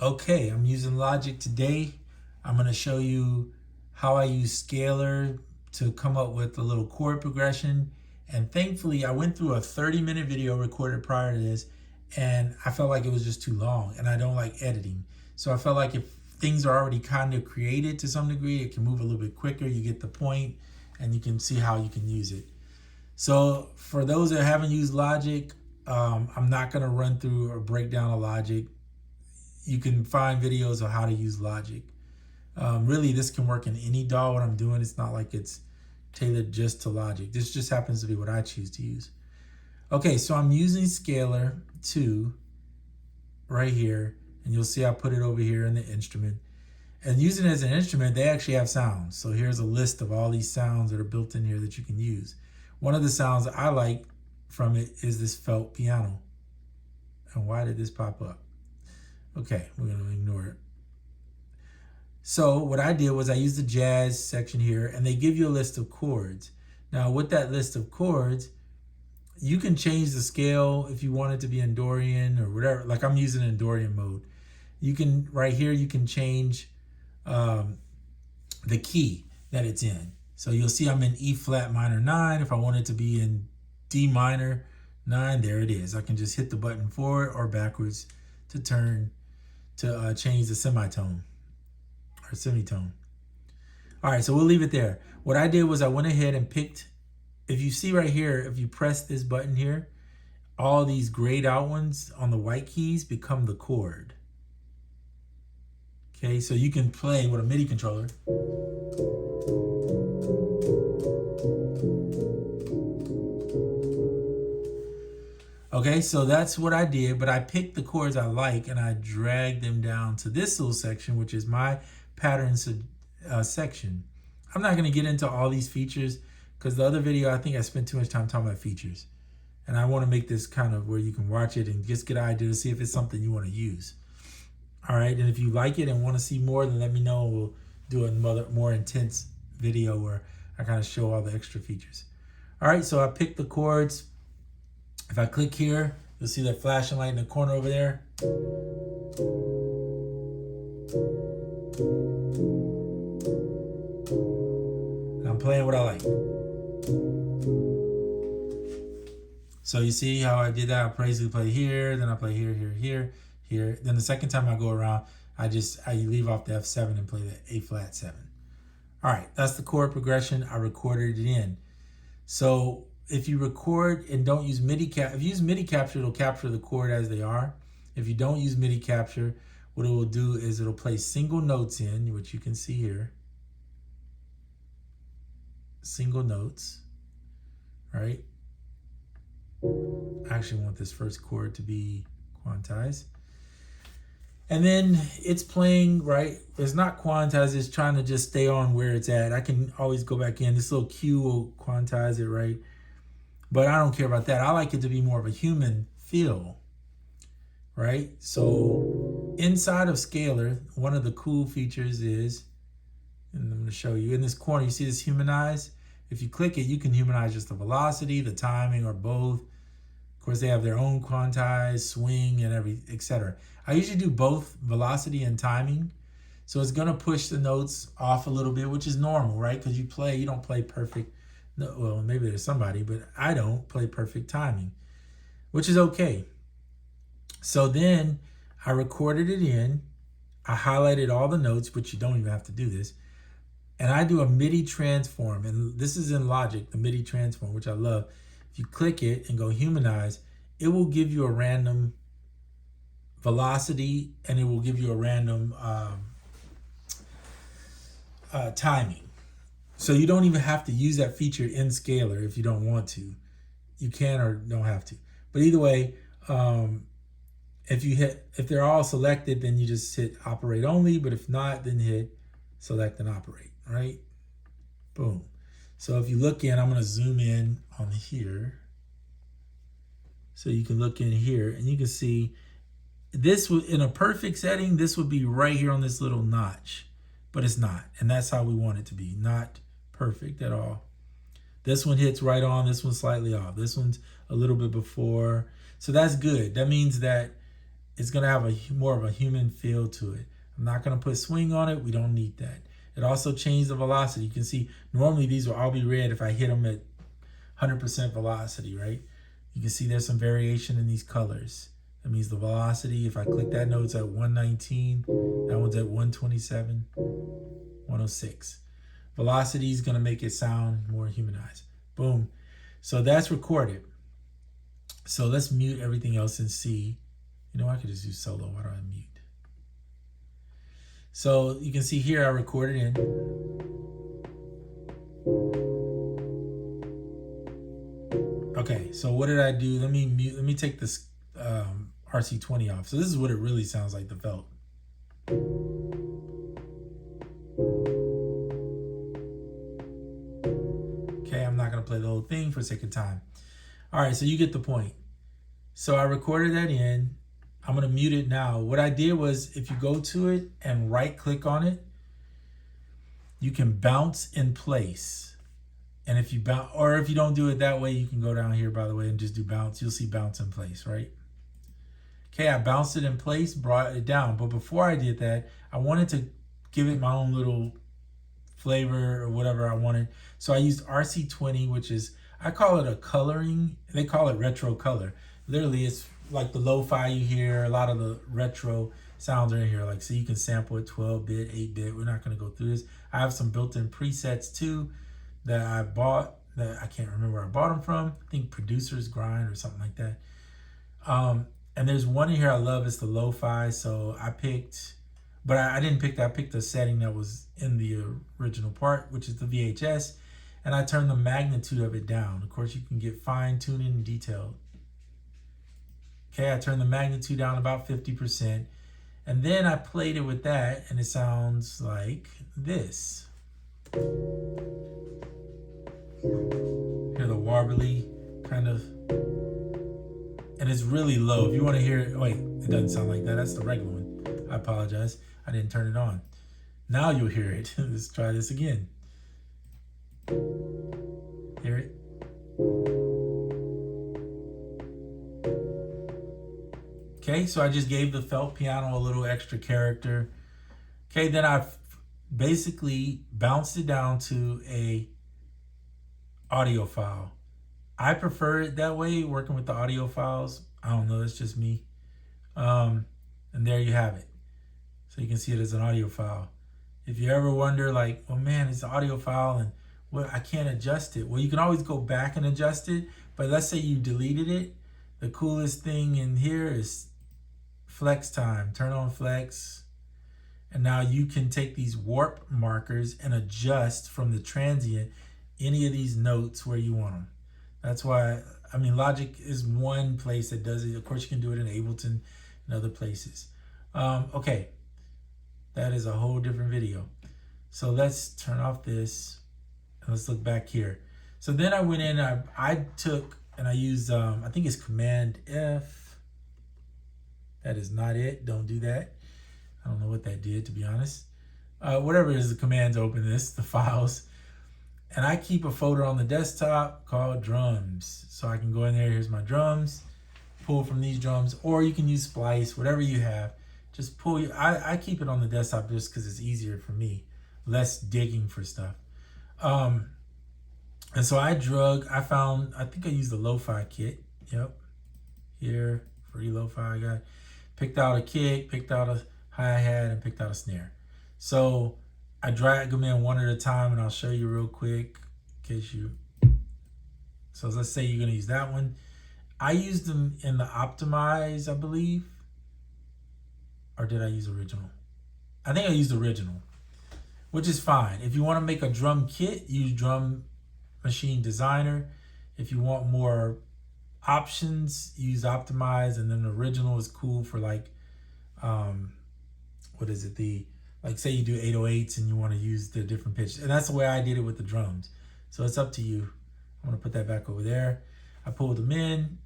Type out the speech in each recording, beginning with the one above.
Okay, I'm using Logic today. I'm going to show you how I use Scalar to come up with a little chord progression. And thankfully, I went through a 30-minute video recorded prior to this, and I felt like it was just too long, and I don't like editing. So I felt like if things are already kind of created to some degree, it can move a little bit quicker. You get the point, and you can see how you can use it. So for those that haven't used Logic, I'm not going to run through or break down a Logic. You can find videos of how to use Logic. Really, this can work in any DAW. What I'm doing, it's not like it's tailored just to Logic. This just happens to be what I choose to use. Okay, so I'm using Scalar 2 right here, and you'll see I put it over here in the instrument. And using it as an instrument, they actually have sounds. So here's a list of all these sounds that are built in here that you can use. One of the sounds that I like from it is this felt piano. And why did this pop up? Okay, we're going to ignore it. So what I did was I used the jazz section here, and they give you a list of chords. Now with that list of chords, you can change the scale if you want it to be in Dorian or whatever. Like I'm using it in Dorian mode. You can, right here, you can change the key that it's in. So you'll see I'm in E flat minor 9. If I want it to be in D minor 9, there it is. I can just hit the button forward or backwards to change the semitone or semitone. All right, so we'll leave it there. What I did was I went ahead and picked, if you see right here, if you press this button here, all these grayed out ones on the white keys become the chord. Okay, so you can play with a MIDI controller. Okay, so that's what I did, but I picked the chords I like and I dragged them down to this little section, which is my patterns section. I'm not gonna get into all these features because the other video, I think I spent too much time talking about features. And I wanna make this kind of where you can watch it and just get an idea to see if it's something you wanna use. All right, and if you like it and wanna see more, then let me know. We'll do another more intense video where I kind of show all the extra features. All right, so I picked the chords. If I click here, you'll see that flashing light in the corner over there. I'm playing what I like. So you see how I did that? I basically play here, then I play here, here, here, here. Then the second time I go around, I leave off the F7 and play the A flat 7. All right, that's the chord progression. I recorded it in. So if you record and don't use MIDI capture, if you use MIDI capture, it'll capture the chord as they are. If you don't use MIDI capture, what it will do is it'll play single notes in, which you can see here. Single notes, right? I actually want this first chord to be quantized. And then it's playing, right? It's not quantized, it's trying to just stay on where it's at. I can always go back in. This little cue will quantize it, right? But I don't care about that. I like it to be more of a human feel, right? So inside of Scalar, one of the cool features is, and I'm gonna show you, in this corner, you see this humanize? If you click it, you can humanize just the velocity, the timing, or both. Of course, they have their own quantize, swing, and etc. I usually do both velocity and timing. So it's gonna push the notes off a little bit, which is normal, right? Because you don't play perfect. No, well, maybe there's somebody, but I don't play perfect timing, which is okay. So then I recorded it in. I highlighted all the notes, which you don't even have to do this. And I do a MIDI transform. And this is in Logic, the MIDI transform, which I love. If you click it and go humanize, it will give you a random velocity and it will give you a random timing. So you don't even have to use that feature in Scalar if you don't want to. You can or don't have to. But either way, if they're all selected, then you just hit operate only. But if not, then hit select and operate, right? Boom. So if you look in, I'm gonna zoom in on here. So you can look in here and you can see this would, in a perfect setting, this would be right here on this little notch, but it's not. And that's how we want it to be, not perfect at all. This one hits right on, this one's slightly off. This one's a little bit before. So that's good. That means that it's gonna have more of a human feel to it. I'm not gonna put swing on it, we don't need that. It also changed the velocity. You can see normally these will all be red if I hit them at 100% velocity, right? You can see there's some variation in these colors. That means the velocity, if I click that note, it's at 119, that one's at 127, 106. Velocity is gonna make it sound more humanized. Boom. So that's recorded. So let's mute everything else and see. You know, I could just do solo. Why do I mute? So you can see here I recorded in. Okay, so what did I do? Let me mute. Let me take this RC20 off. So this is what it really sounds like, the felt. Okay, I'm not gonna play the whole thing for the sake of time. All right, so you get the point. So I recorded that in. I'm gonna mute it now. What I did was, if you go to it and right click on it, you can bounce in place. And if you bounce, or if you don't do it that way, you can go down here, by the way, and just do bounce. You'll see bounce in place, right? Okay, I bounced it in place, brought it down. But before I did that, I wanted to give it my own little flavor or whatever I wanted. So I used RC20, which is, I call it a coloring. They call it retro color. Literally, it's like the lo-fi you hear. A lot of the retro sounds are in here. Like, so you can sample it 12-bit, 8-bit. We're not going to go through this. I have some built-in presets too that I bought, that I can't remember where I bought them from. I think Producer's Grind or something like that. And there's one in here I love. It's the lo-fi. So I picked, but I didn't pick that. I picked a setting that was in the original part, which is the VHS. And I turned the magnitude of it down. Of course, you can get fine-tuned and detailed. Okay, I turned the magnitude down about 50%. And then I played it with that, and it sounds like this. Hear the warbly kind of. And it's really low. If you want to hear it, wait, it doesn't sound like that. That's the regular one. I apologize. I didn't turn it on. Now you'll hear it. Let's try this again. Hear it? Okay, so I just gave the felt piano a little extra character. Okay, then I've basically bounced it down to a audio file. I prefer it that way, working with the audio files. I don't know, it's just me. And there you have it. So you can see it as an audio file. If you ever wonder, like, well, man, it's an audio file and well, I can't adjust it. Well, you can always go back and adjust it. But let's say you deleted it. The coolest thing in here is flex time. Turn on flex. And now you can take these warp markers and adjust from the transient any of these notes where you want them. That's why, I mean, Logic is one place that does it. Of course, you can do it in Ableton and other places. Okay, that is a whole different video. So let's turn off this and let's look back here. So then I went in, I took and I used, I think it's Command F. That is not it. Don't do that. I don't know what that did, to be honest. Whatever it is, the command to open this, the files. And I keep a folder on the desktop called drums. So I can go in there, here's my drums, pull from these drums, or you can use Splice, whatever you have. Just pull, I keep it on the desktop just because it's easier for me. Less digging for stuff. And so I found, I think I used the lo-fi kit. Yep. Here, free lo-fi I got. Picked out a kick, picked out a hi-hat, and picked out a snare. So I drag them in one at a time, and I'll show you real quick in case you. So let's say you're gonna use that one. I used them in the Optimize, I believe. Or did I use original? I think I used original, which is fine. If you want to make a drum kit, use Drum Machine Designer. If you want more options, use Optimize, and then original is cool for like, what is it? Like say you do 808s and you want to use the different pitches. And that's the way I did it with the drums. So it's up to you. I'm gonna put that back over there. I pulled them in,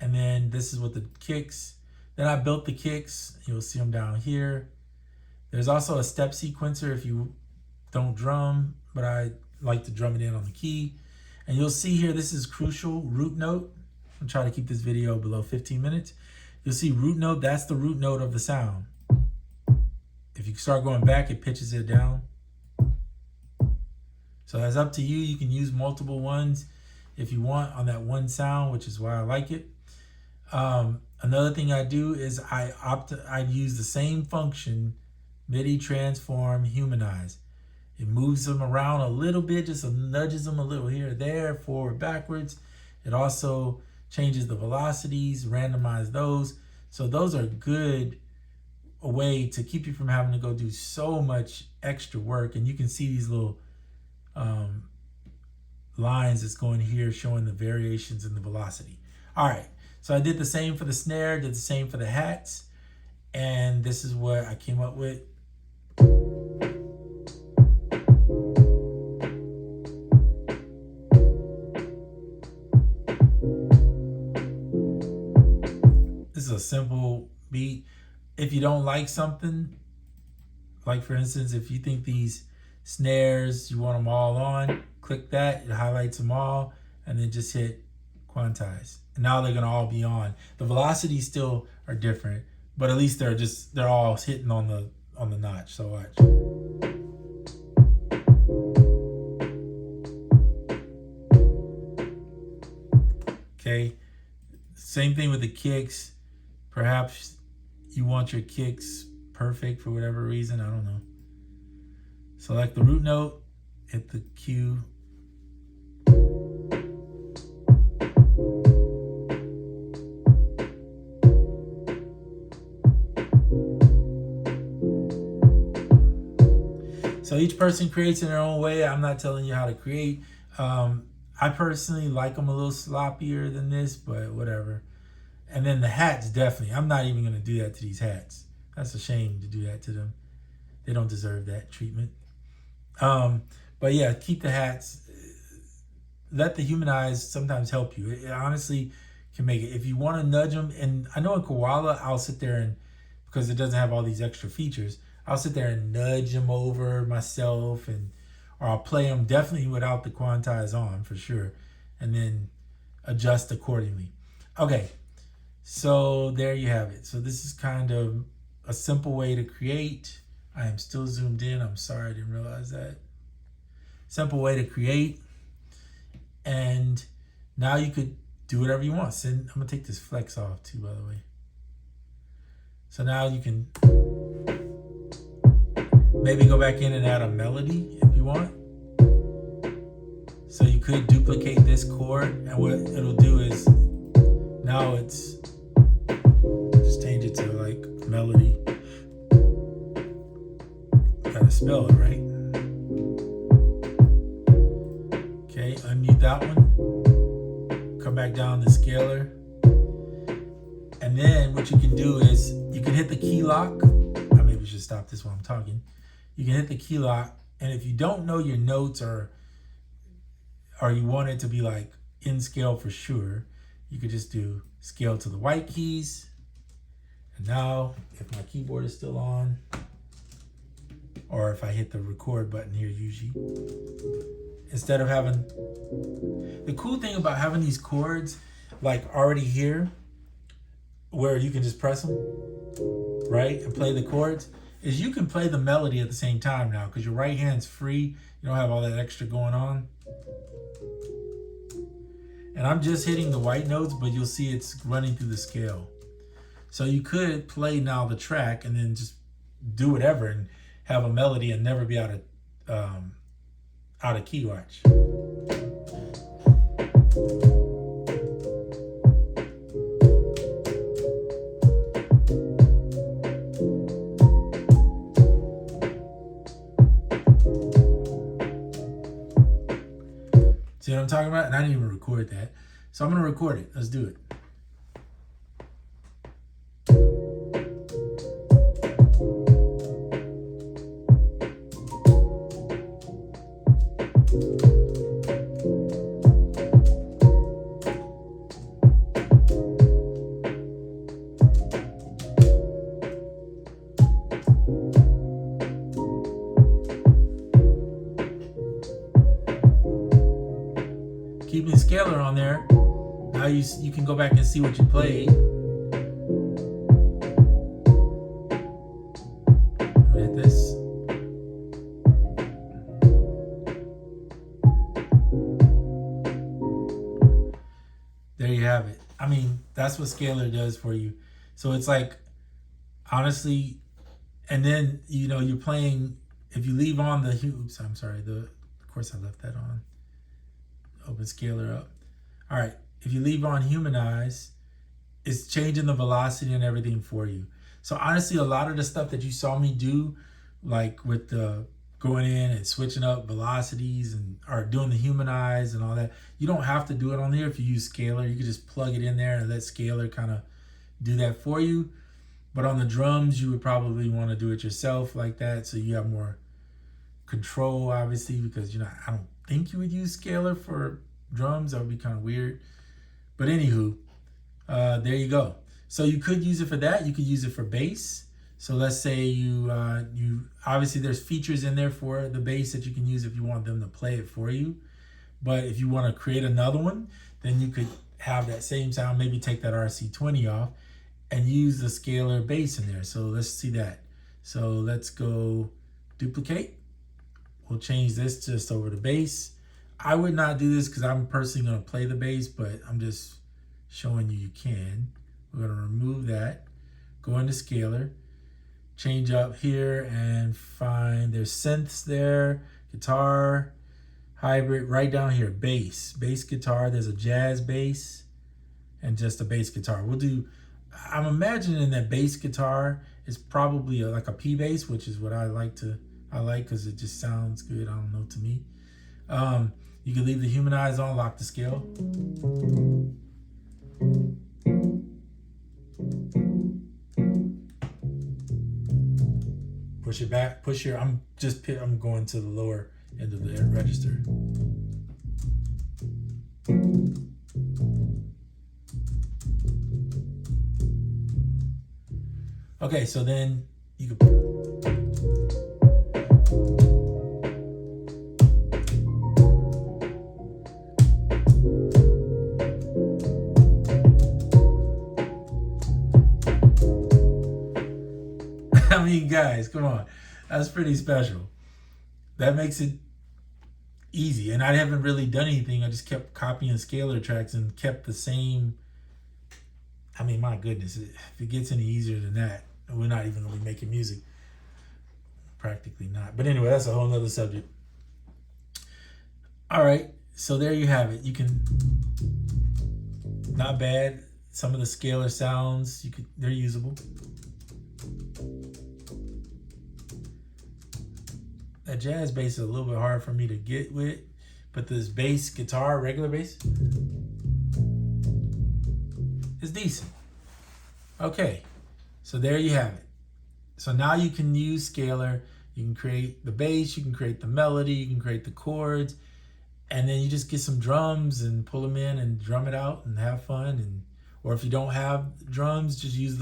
and then this is what the kicks. Then I built the kicks. You'll see them down here. There's also a step sequencer if you don't drum, but I like to drum it in on the key. And you'll see here, this is crucial, root note. I'm trying to keep this video below 15 minutes. You'll see root note, that's the root note of the sound. If you start going back, it pitches it down. So that's up to you. You can use multiple ones if you want on that one sound, which is why I like it. Another thing I do is I use the same function, Midi Transform, Humanize. It moves them around a little bit, just nudges them a little here or there, forward, backwards. It also changes the velocities, randomize those. So those are good a way to keep you from having to go do so much extra work. And you can see these little lines that's going here showing the variations in the velocity. All right, so I did the same for the snare, did the same for the hats, and this is what I came up with. This is a simple beat. If you don't like something, like for instance, if you think these snares, you want them all on, click that, it highlights them all, and then just hit quantize. And now they're gonna all be on. The velocities still are different, but at least they're all hitting on the notch. So watch. Okay, same thing with the kicks. Perhaps you want your kicks perfect for whatever reason, I don't know. Select the root note, hit the Q. So each person creates in their own way. I'm not telling you how to create. I personally like them a little sloppier than this, but whatever. And then the hats, definitely. I'm not even going to do that to these hats. That's a shame to do that to them. They don't deserve that treatment. But yeah, keep the hats. Let the humanize sometimes help you. It honestly can make it. If you want to nudge them, and I know in Koala, I'll sit there and, because it doesn't have all these extra features, I'll sit there and nudge them over myself, or I'll play them definitely without the quantize on for sure, and then adjust accordingly. Okay, so there you have it. So this is kind of a simple way to create. I am still zoomed in. I'm sorry, I didn't realize that. Simple way to create. And now you could do whatever you want. I'm gonna take this flex off too, by the way. So now you can maybe go back in and add a melody if you want. So you could duplicate this chord, and what it'll do is now it's just change it to like melody. Gotta spell it right. Okay, unmute that one. Come back down to scalar. And then what you can do is you can hit the key lock. I maybe should stop this while I'm talking. You can hit the key lock, and if you don't know your notes or you want it to be like in scale for sure, you could just do scale to the white keys. And now if my keyboard is still on, or if I hit the record button here usually, instead of having, the cool thing about having these chords like already here, where you can just press them, right, and play the chords, is you can play the melody at the same time now because your right hand's free. You don't have all that extra going on. And I'm just hitting the white notes, but you'll see it's running through the scale. So you could play now the track and then just do whatever and have a melody and never be out of key. Watch. See what I'm talking about? And I didn't even record that. So I'm going to record it. Let's do it. Keeping scalar on there. Now you can go back and see what you played. that's what scalar does for you. So it's like, honestly, and then, you know, you're playing, if you leave on the, oops, I'm sorry, of course I left that on. Open scalar up. All right, if you leave on humanize, it's changing the velocity and everything for you. So honestly, a lot of the stuff that you saw me do, like with the going in and switching up velocities and or doing the humanize and all that, you don't have to do it on there. If you use scalar, you can just plug it in there and let scalar kind of do that for you. But on the drums, you would probably want to do it yourself like that, so you have more control, obviously, because, you know, I don't think you would use scalar for drums. That would be kind of weird. But anywho, there you go. So you could use it for that. You could use it for bass. So let's say you obviously there's features in there for the bass that you can use if you want them to play it for you. But if you want to create another one, then you could have that same sound, maybe take that RC20 off and use the scalar bass in there. So let's see that. So let's go duplicate. We'll change this just over the bass. I would not do this because I'm personally going to play the bass, but I'm just showing you can. We're going to remove that. Go into scalar. Change up here and find there's synths there, guitar, hybrid, right down here, bass guitar. There's a jazz bass and just a bass guitar. We'll do, I'm imagining that bass guitar is probably like a P bass, which is what I like because it just sounds good. I don't know, to me. You can leave the humanize on, lock the scale. Push it back, push your, I'm going to the lower end of the register. Okay, so then you can, I mean, guys, come on. That's pretty special. That makes it easy. And I haven't really done anything. I just kept copying scalar tracks and kept the same. I mean, my goodness, if it gets any easier than that, we're not even going to be making music. Practically not. But anyway, that's a whole nother subject. All right. So there you have it. You can, not bad. Some of the scalar sounds, they're usable. That jazz bass is a little bit hard for me to get with, but this bass guitar, regular bass, is decent. Okay, so there you have it. So now you can use scalar. You can create the bass, you can create the melody, you can create the chords, and then you just get some drums and pull them in and drum it out and have fun. And or if you don't have drums, just use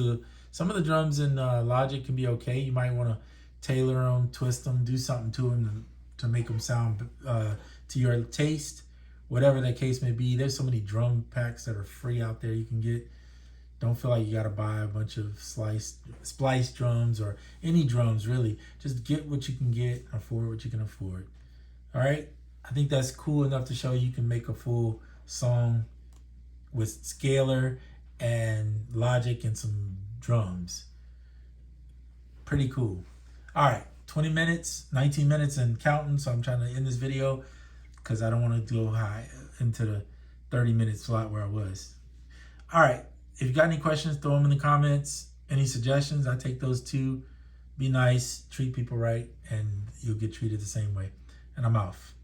some of the drums in Logic can be okay. You might want to tailor them, twist them, do something to them to make them sound to your taste, whatever the case may be. There's so many drum packs that are free out there you can get. Don't feel like you got to buy a bunch of splice drums or any drums, really. Just get what you can get, afford what you can afford. All right? I think that's cool enough to show you can make a full song with scalar and Logic and some drums. Pretty cool. All right, 20 minutes, 19 minutes and counting. So I'm trying to end this video because I don't want to go high into the 30-minute slot where I was. All right, if you got any questions, throw them in the comments. Any suggestions, I take those too. Be nice, treat people right, and you'll get treated the same way. And I'm off.